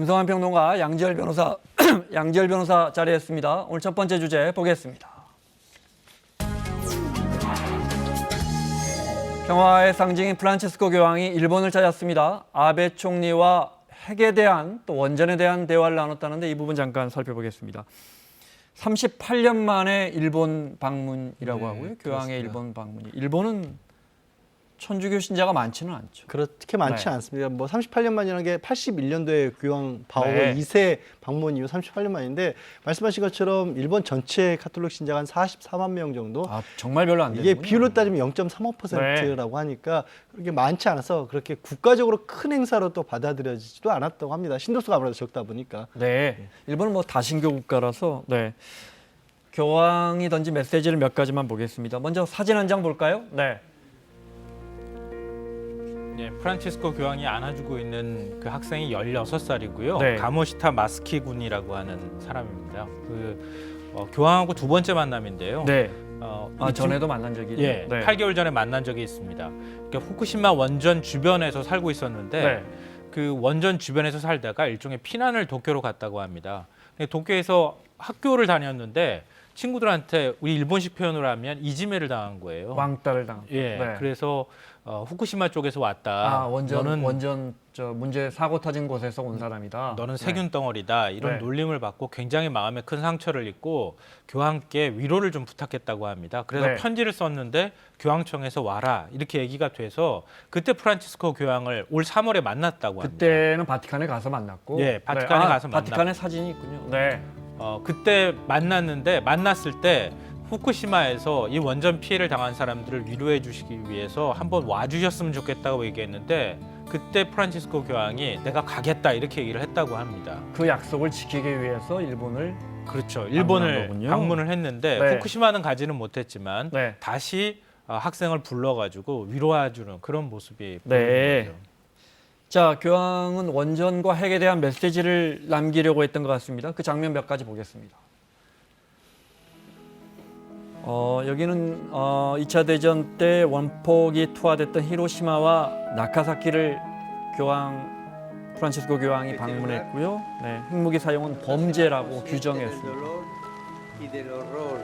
김성환 평론가, 양지열 변호사, 양지열 변호사 자리했습니다. 오늘 첫 번째 주제 보겠습니다. 평화의 상징인 프란치스코 교황이 일본을 찾았습니다. 아베 총리와 핵에 대한 또 원전에 대한 대화를 나눴다는데 이 부분 잠깐 살펴보겠습니다. 38년 만에 일본 방문이라고 하고요. 교황의 그렇습니다. 일본 방문이. 일본은 천주교 신자가 많지는 않죠. 그렇게 많지 네. 않습니다. 뭐 38년 만이라는 게 81년도에 교황 바오 네. 2세 방문 이후 38년 만인데 말씀하신 것처럼 일본 전체 카톨릭 신자가 한 44만 명 정도. 아, 정말 별로 안 되는군요. 이게 비율로 따지면 0.35%라고 하니까 그렇게 많지 않아서 그렇게 국가적으로 큰 행사로 또 받아들여지지도 않았다고 합니다. 신도수가 아무래도 적다 보니까. 네, 일본은 뭐 다신교 국가라서 네. 교황이 던진 메시지를 몇 가지만 보겠습니다. 먼저 사진 한 장 볼까요? 네. 예, 프란치스코 교황이 안아주고 있는 그 학생이 16살이고요. 네. 가모시타 마스키 군이라고 하는 사람입니다. 교황하고 두 번째 만남인데요. 네. 이 전에도 만난 적이 있죠. 예, 네. 8개월 전에 만난 적이 있습니다. 그러니까 후쿠시마 원전 주변에서 살고 있었는데 네. 그 원전 주변에서 살다가 일종의 피난을 도쿄로 갔다고 합니다. 도쿄에서 학교를 다녔는데 친구들한테 우리 일본식 표현으로 하면 이지메를 당한 거예요. 왕따를 당. 예, 네. 그래서 후쿠시마 쪽에서 왔다. 원전 문제 사고 터진 곳에서 온 사람이다. 너는 세균 덩어리다. 이런 네. 놀림을 받고 굉장히 마음에 큰 상처를 입고 교황께 위로를 좀 부탁했다고 합니다. 그래서 네. 편지를 썼는데 교황청에서 와라 이렇게 얘기가 돼서 그때 프란치스코 교황을 올 3월에 만났다고 합니다. 그때는 바티칸에 가서 만났고. 예, 바티칸에 가서 바티칸에 만났고. 사진이 있군요. 네. 그때 만났을 때 후쿠시마에서 이 원전 피해를 당한 사람들을 위로해 주시기 위해서 한번 와주셨으면 좋겠다고 얘기했는데 그때 프란치스코 교황이 내가 가겠다 이렇게 얘기를 했다고 합니다. 그 약속을 지키기 위해서 일본을 그렇죠. 일본을 거군요. 방문을 했는데 네. 후쿠시마는 가지는 못했지만 네. 다시 학생을 불러가지고 위로해주는 그런 모습이 네. 보이는 거죠. 자, 교황은 원전과 핵에 대한 메시지를 남기려고 했던 것 같습니다. 그 장면 몇 가지 보겠습니다. 여기는 2차 대전 때 원폭이 투하됐던 히로시마와 나카사키를 교황 프란치스코 교황이 방문했고요. 네, 핵무기 사용은 범죄라고 규정했습니다. y del horror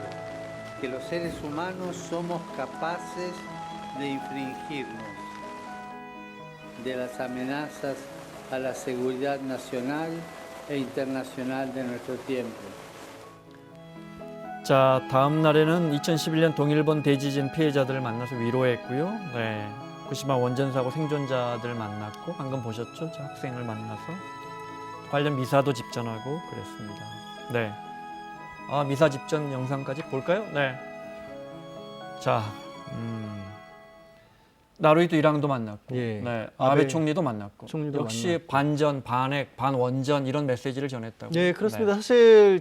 que los seres humanos somos capaces de infringirnos, de las amenazas a la seguridad nacional e internacional de nuestro tiempo. 자, 다음 날에는 2011년 동일본 대지진 피해자들을 만나서 위로했고요. 네, 후쿠시마 원전 사고 생존자들 만났고 방금 보셨죠? 저 학생을 만나서 관련 미사도 집전하고 그랬습니다. 네, 미사 집전 영상까지 볼까요? 네. 자, 나루히토 일왕도 만났고, 예. 네, 아베 아베 총리도 만났고, 총리도 역시 만났고. 반전, 반핵, 반원전 이런 메시지를 전했다고. 네, 그렇습니다. 사실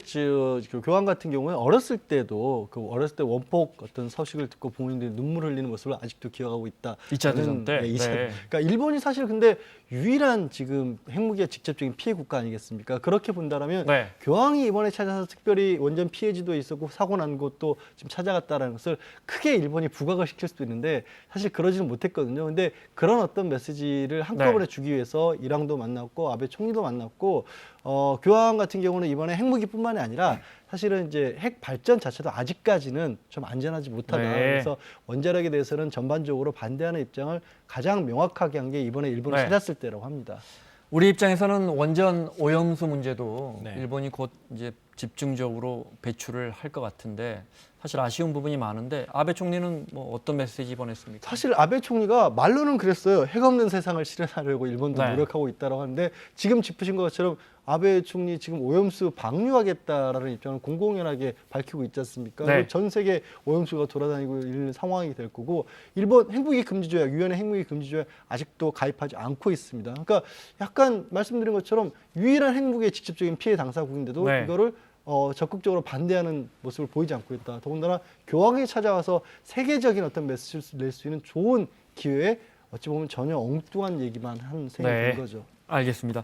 그 교황 같은 경우는 어렸을 때도 어렸을 때 원폭 어떤 소식을 듣고 부모님들이 눈물 흘리는 모습을 아직도 기억하고 있다. 2차 대전 때. 네, 2차. 네. 그러니까 일본이 사실 근데 유일한 지금 핵무기의 직접적인 피해 국가 아니겠습니까? 그렇게 본다라면 네. 교황이 이번에 찾아서 특별히 원전 피해지도 있었고 사고 난 곳도 지금 찾아갔다라는 것을 크게 일본이 부각을 시킬 수도 있는데 사실 그러지는 못했거든요. 근데 그런 어떤 메시지를 한꺼번에 주기 위해서 일왕도 만났고 아베 총리도 만났고 교황 같은 경우는 이번에 핵무기뿐만이 아니라 사실은 이제 핵 발전 자체도 아직까지는 좀 안전하지 못하다. 네. 그래서 원자력에 대해서는 전반적으로 반대하는 입장을 가장 명확하게 한 게 이번에 일본을 네. 찾았을 때라고 합니다. 우리 입장에서는 원전 오염수 문제도 네. 일본이 곧 이제 집중적으로 배출을 할 것 같은데 사실 아쉬운 부분이 많은데 아베 총리는 뭐 어떤 메시지 보냈습니까? 사실 아베 총리가 말로는 그랬어요. 핵 없는 세상을 실현하려고 일본도 네. 노력하고 있다고 하는데 지금 짚으신 것처럼 아베 총리 지금 오염수 방류하겠다라는 입장을 공공연하게 밝히고 있지 않습니까? 네. 전 세계 오염수가 돌아다니고 있는 상황이 될 거고 일본 핵무기 금지 조약, 유엔의 핵무기 금지 조약 아직도 가입하지 않고 있습니다. 그러니까 약간 말씀드린 것처럼 유일한 핵무기의 직접적인 피해 당사국인데도 네. 이거를 적극적으로 반대하는 모습을 보이지 않고 있다. 더군다나 교황이 찾아와서 세계적인 어떤 메시지를 낼 수 있는 좋은 기회에 어찌 보면 전혀 엉뚱한 얘기만 한 셈이 네. 된 거죠. 알겠습니다.